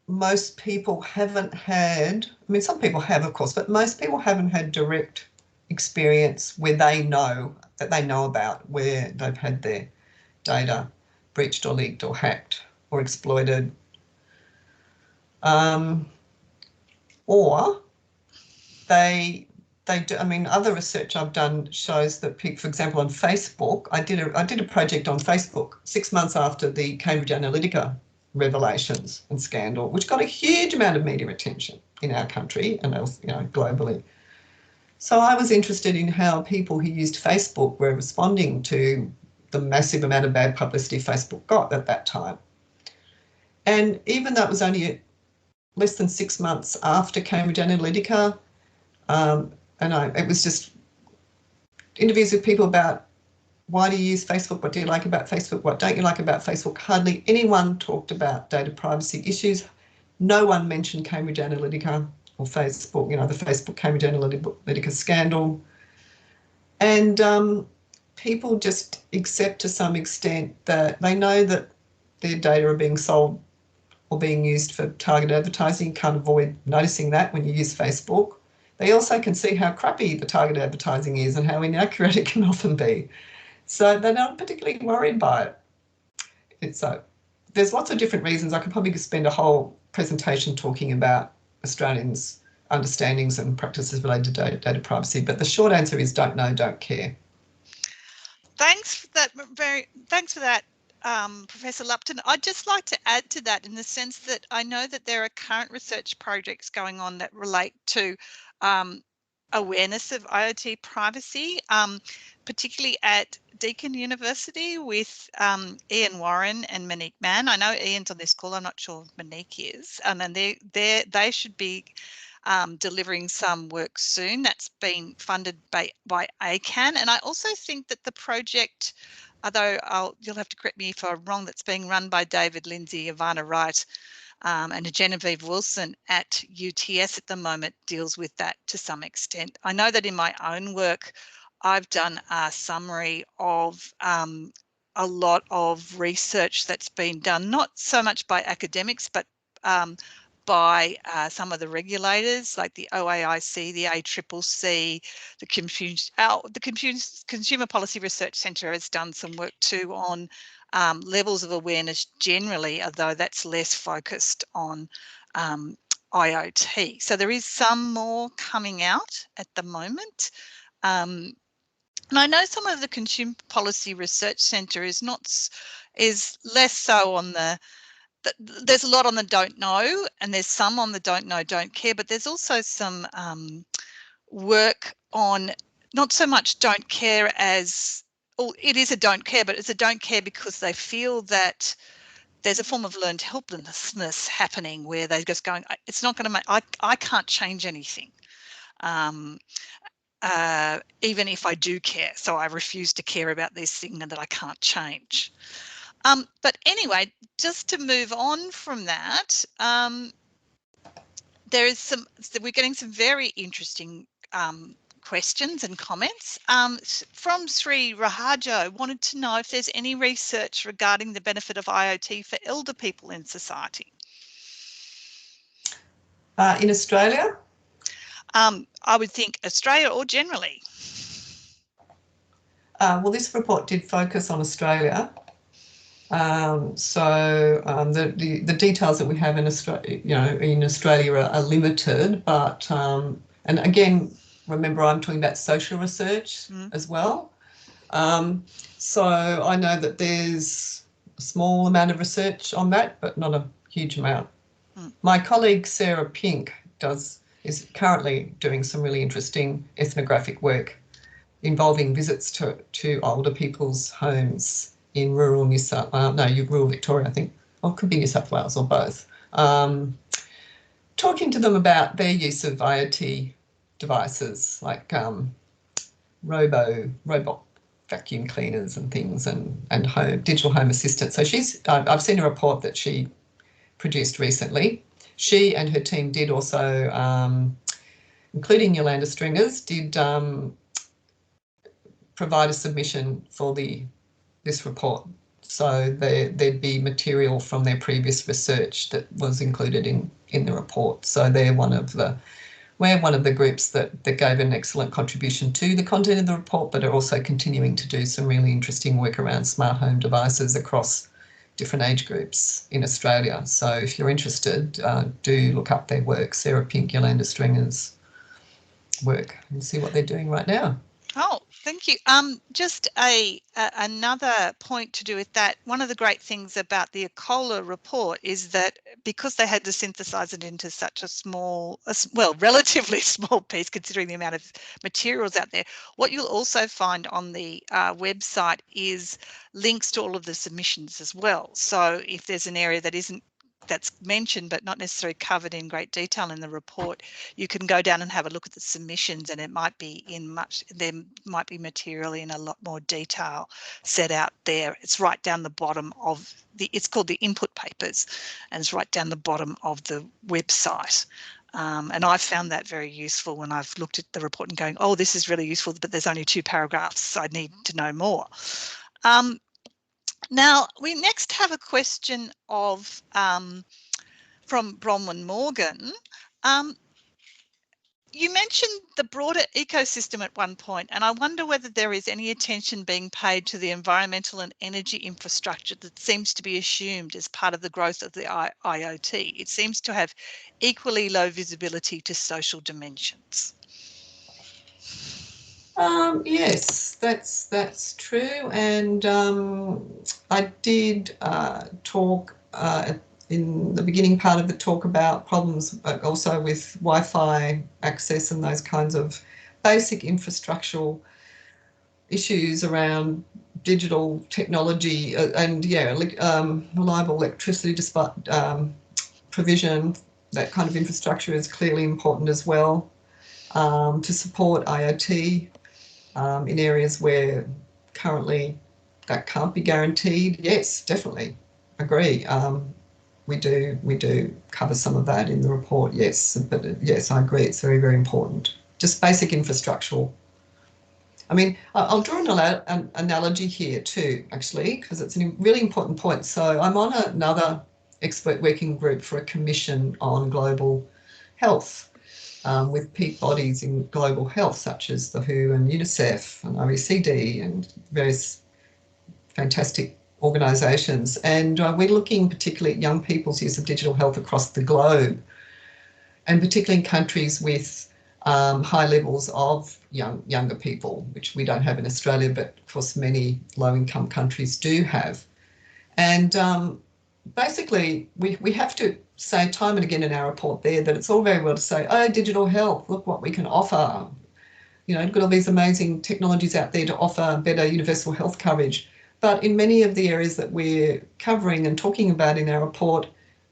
most people haven't had, I mean, some people have, of course, but most people haven't had direct experience where they know about where they've had their data breached or leaked or hacked or exploited. Or they do, I mean, other research I've done shows that, for example, on Facebook, I did a project on Facebook 6 months after the Cambridge Analytica revelations and scandal, which got a huge amount of media attention in our country and else, globally. So I was interested in how people who used Facebook were responding to the massive amount of bad publicity Facebook got at that time. And even though it was only less than 6 months after Cambridge Analytica, it was just interviews with people about why do you use Facebook, what do you like about Facebook, what don't you like about Facebook. Hardly anyone talked about data privacy issues. No one mentioned Cambridge Analytica or Facebook, the Facebook Cambridge Analytica scandal. And people just accept to some extent that they know that their data are being sold or being used for targeted advertising. You can't avoid noticing that when you use Facebook. They also can see how crappy the targeted advertising is and how inaccurate it can often be. So they're not particularly worried by it. There's lots of different reasons. I could probably spend a whole presentation talking about Australians' understandings and practices related to data privacy, but the short answer is don't know, don't care. Thanks for that, Professor Lupton. I'd just like to add to that in the sense that I know that there are current research projects going on that relate to awareness of IoT privacy, particularly at Deakin University with Ian Warren and Monique Mann. I know Ian's on this call. I'm not sure Monique is, and then they should be delivering some work soon. That's been funded by ACAN, and I also think that the project, although you'll have to correct me if I'm wrong, that's being run by David Lindsay, Ivana Wright, and Genevieve Wilson at UTS at the moment, deals with that to some extent. I know that in my own work, I've done a summary of a lot of research that's been done, not so much by academics, but by some of the regulators like the OAIC, the ACCC, the Consumer Policy Research Centre has done some work too on levels of awareness generally, although that's less focused on IoT. So there is some more coming out at the moment. And I know some of the Consumer Policy Research Centre is less so on there's a lot on the don't know, and there's some on the don't know, don't care, but there's also some work on not so much don't care as, it is a don't care, but it's a don't care because they feel that there's a form of learned helplessness happening where they're just going, it's not going to make, I can't change anything. Even if I do care, so I refuse to care about this thing that I can't change. But anyway, just to move on from that, we're getting some very interesting questions and comments. From Sri Rahajo, wanted to know if there's any research regarding the benefit of IoT for elder people in society. In Australia? I would think Australia or generally. Well, this report did focus on Australia. The details that we have in Australia, are limited, but and again, remember I'm talking about social research as well. So I know that there's a small amount of research on that, but not a huge amount. My colleague Sarah Pink is currently doing some really interesting ethnographic work involving visits to older people's homes in rural rural Victoria, I think, or it could be New South Wales or both, talking to them about their use of IoT devices like robot vacuum cleaners and things, and digital home assistants. So I've seen a report that she produced recently. She and her team did also, including Yolanda Stringers, did provide a submission for this report. So there'd be material from their previous research that was included in the report. So we're one of the groups that gave an excellent contribution to the content of the report, but are also continuing to do some really interesting work around smart home devices across different age groups in Australia. So if you're interested, do look up their work, Sarah Pink, Yolanda Stringer's work, and see what they're doing right now. Oh, Thank you. Just another point to do with that. One of the great things about the ECOLA report is that because they had to synthesize it into such a small, well, relatively small piece, considering the amount of materials out there, what you'll also find on the website is links to all of the submissions as well. So if there's an area that's mentioned but not necessarily covered in great detail in the report, you can go down and have a look at the submissions, and it might be there might be material in a lot more detail set out there. It's right down the bottom of it's called the input papers, and it's right down the bottom of the website. And I've found that very useful when I've looked at the report and going, oh, this is really useful, but there's only 2 paragraphs. I need to know more. Now, we next have a question of from Bronwyn Morgan. You mentioned the broader ecosystem at one point, and I wonder whether there is any attention being paid to the environmental and energy infrastructure that seems to be assumed as part of the growth of the IoT. It seems to have equally low visibility to social dimensions. Yes, that's true, and I did talk in the beginning part of the talk about problems also with Wi-Fi access and those kinds of basic infrastructural issues around digital technology and reliable electricity despite provision. That kind of infrastructure is clearly important as well to support IoT. In areas where currently that can't be guaranteed. Yes, definitely, agree. We do cover some of that in the report, yes, but yes, I agree, it's very, very important. Just basic infrastructural. I mean, I'll draw an analogy here too, actually, because it's a really important point. So I'm on another expert working group for a commission on global health. With peak bodies in global health, such as the WHO and UNICEF and OECD and various fantastic organisations. And we're looking particularly at young people's use of digital health across the globe, and particularly in countries with high levels of younger people, which we don't have in Australia, but of course many low-income countries do have. And basically, we have to say time and again in our report there that it's all very well to say, oh, digital health, look what we can offer. You know, got all these amazing technologies out there to offer better universal health coverage. But in many of the areas that we're covering and talking about in our report,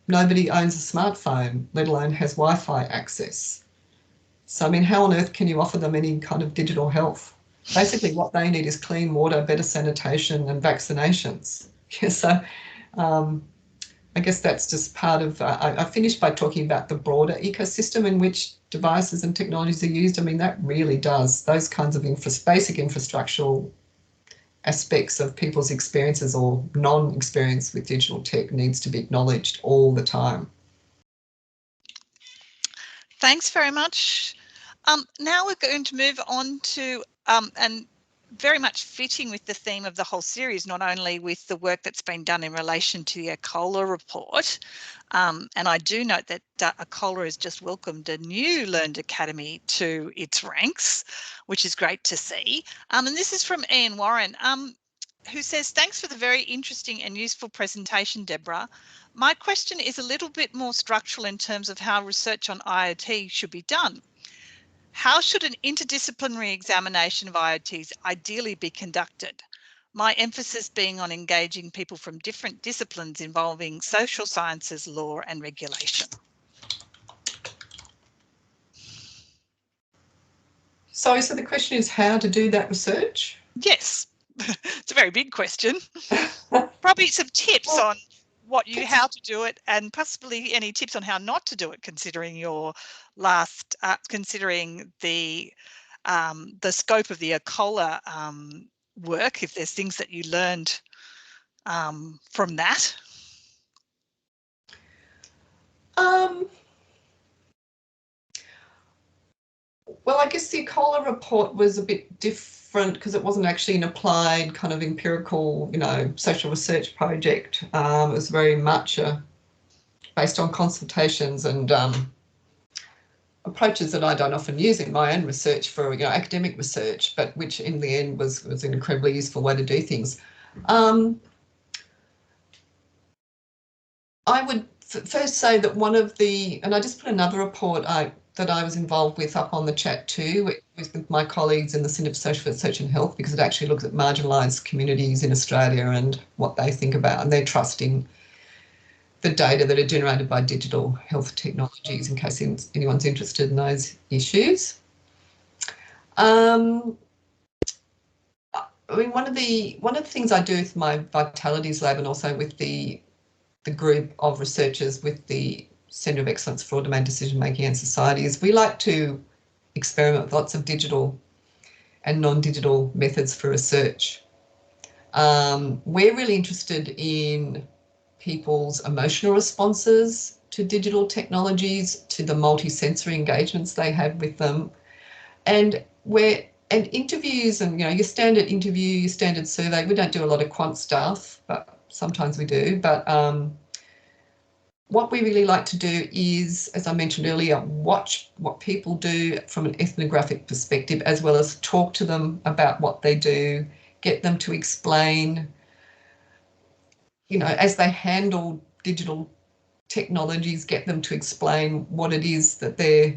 nobody owns a smartphone, let alone has Wi-Fi access. So, I mean, how on earth can you offer them any kind of digital health? Basically, what they need is clean water, better sanitation and vaccinations. So, I guess that's just part of, I finished by talking about the broader ecosystem in which devices and technologies are used. I mean, that really does, those kinds of basic infrastructural aspects of people's experiences or non-experience with digital tech needs to be acknowledged all the time. Thanks very much. Now we're going to move on to, and very much fitting with the theme of the whole series, not only with the work that's been done in relation to the ECOLA report, and I do note that ECOLA has just welcomed a new Learned Academy to its ranks, which is great to see. And this is from Ian Warren, who says, thanks for the very interesting and useful presentation, Deborah. My question is a little bit more structural in terms of how research on IoT should be done. How should an interdisciplinary examination of IoTs ideally be conducted? My emphasis being on engaging people from different disciplines involving social sciences, law and regulation. Sorry, so the question is how to do that research? Yes, it's a very big question. Probably some tips on how to do it, and possibly any tips on how not to do it, considering your last, considering the scope of the ECOLA work, if there's things that you learned from that. Well, I guess the ECOLA report was a bit different because it wasn't actually an applied kind of empirical, social research project. It was very much based on consultations and approaches that I don't often use in my own research for, academic research, but which in the end was an incredibly useful way to do things. I would first say that one of the, and I just put another report that I was involved with up on the chat too, with my colleagues in the Centre for Social Research and Health, because it actually looks at marginalised communities in Australia and what they think about, and they're trusting the data that are generated by digital health technologies, in case anyone's interested in those issues. I mean, one of the things I do with my Vitalities Lab and also with the group of researchers with the Centre of Excellence for Domain Decision Making and Society is we like to experiment with lots of digital and non-digital methods for research. We're really interested in people's emotional responses to digital technologies, to the multi-sensory engagements they have with them, and interviews and your standard interview, your standard survey. We don't do a lot of quant stuff, but sometimes we do. But what we really like to do is, as I mentioned earlier, watch what people do from an ethnographic perspective, as well as talk to them about what they do, get them to explain, as they handle digital technologies, get them to explain what it is that they're,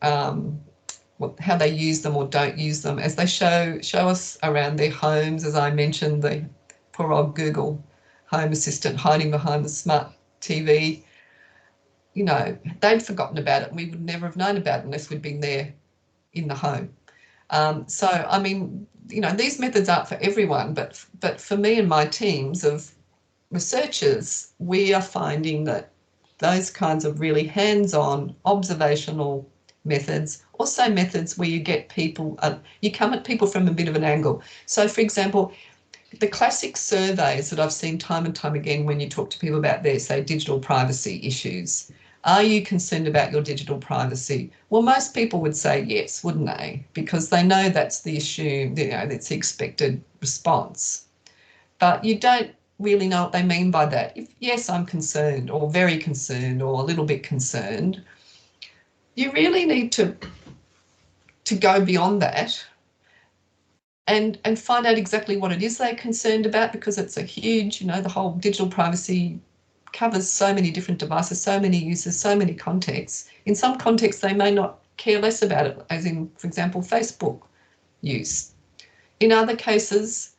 how they use them or don't use them, as they show us around their homes. As I mentioned, the poor old Google Home Assistant hiding behind the smart TV. They'd forgotten about it and we would never have known about it unless we'd been there in the home. So, I mean, these methods aren't for everyone, but for me and my teams of researchers, we are finding that those kinds of really hands-on observational methods, also methods where you get people, you come at people from a bit of an angle. So, for example, the classic surveys that I've seen time and time again when you talk to people about their, say, digital privacy issues. Are you concerned about your digital privacy? Well, most people would say yes, wouldn't they? Because they know that's the issue, that's the expected response. But you don't really know what they mean by that. If yes, I'm concerned or very concerned or a little bit concerned, you really need to go beyond that and find out exactly what it is they're concerned about, because it's a huge, the whole digital privacy covers so many different devices, so many users, so many contexts. In some contexts, they may not care less about it, as in, for example, Facebook use. In other cases,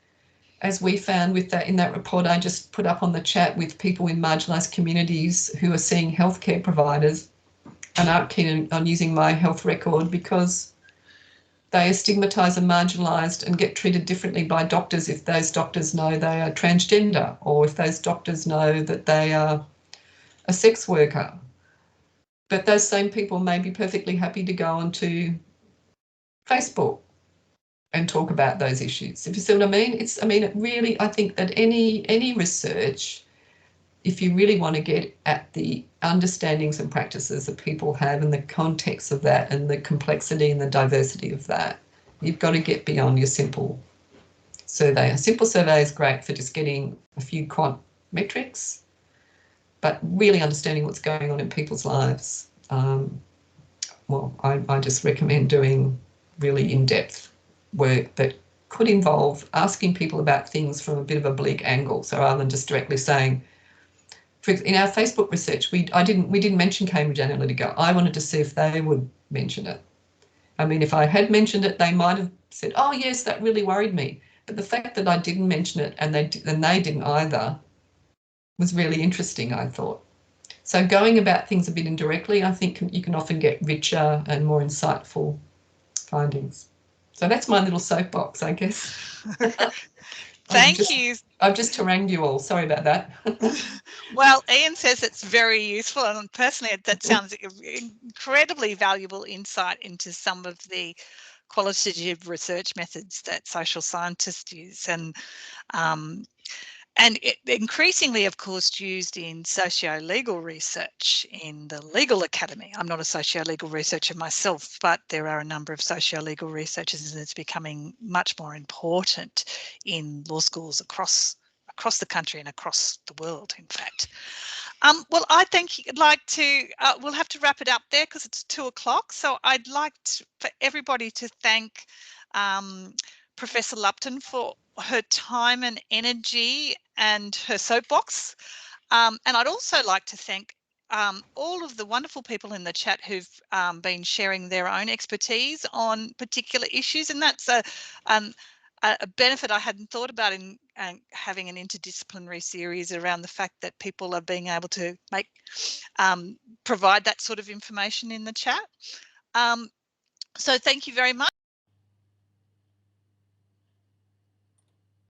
as we found with that in that report I just put up on the chat, with people in marginalised communities who are seeing healthcare providers and aren't keen on using my health record because they are stigmatised and marginalised and get treated differently by doctors if those doctors know they are transgender, or if those doctors know that they are a sex worker. But those same people may be perfectly happy to go onto Facebook and talk about those issues. If you see what I mean? It really, I think that any research, if you really want to get at the understandings and practices that people have and the context of that and the complexity and the diversity of that, you've got to get beyond your simple survey. A simple survey is great for just getting a few quant metrics, but really understanding what's going on in people's lives. I just recommend doing really in-depth work that could involve asking people about things from a bit of a bleak angle. So rather than just directly saying, in our Facebook research, we didn't mention Cambridge Analytica. I wanted to see if they would mention it. I mean, if I had mentioned it, they might have said, "Oh yes, that really worried me." But the fact that I didn't mention it and they didn't either was really interesting, I thought. So going about things a bit indirectly, I think you can often get richer and more insightful findings. So that's my little soapbox, I guess. Thank you. I've just harangued you all. Sorry about that. Well, Ian says it's very useful, and personally that sounds incredibly valuable insight into some of the qualitative research methods that social scientists use, and it increasingly, of course, used in socio-legal research in the legal academy. I'm not a socio-legal researcher myself, but there are a number of socio-legal researchers, and it's becoming much more important in law schools across the country and across the world, in fact. Well, I think you'd like to, we'll have to wrap it up there because it's 2 o'clock. So I'd like for everybody to thank Professor Lupton for her time and energy and her soapbox. And I'd also like to thank all of the wonderful people in the chat who've been sharing their own expertise on particular issues. And that's a benefit I hadn't thought about in having an interdisciplinary series around the fact that people are being able to make provide that sort of information in the chat. So thank you very much.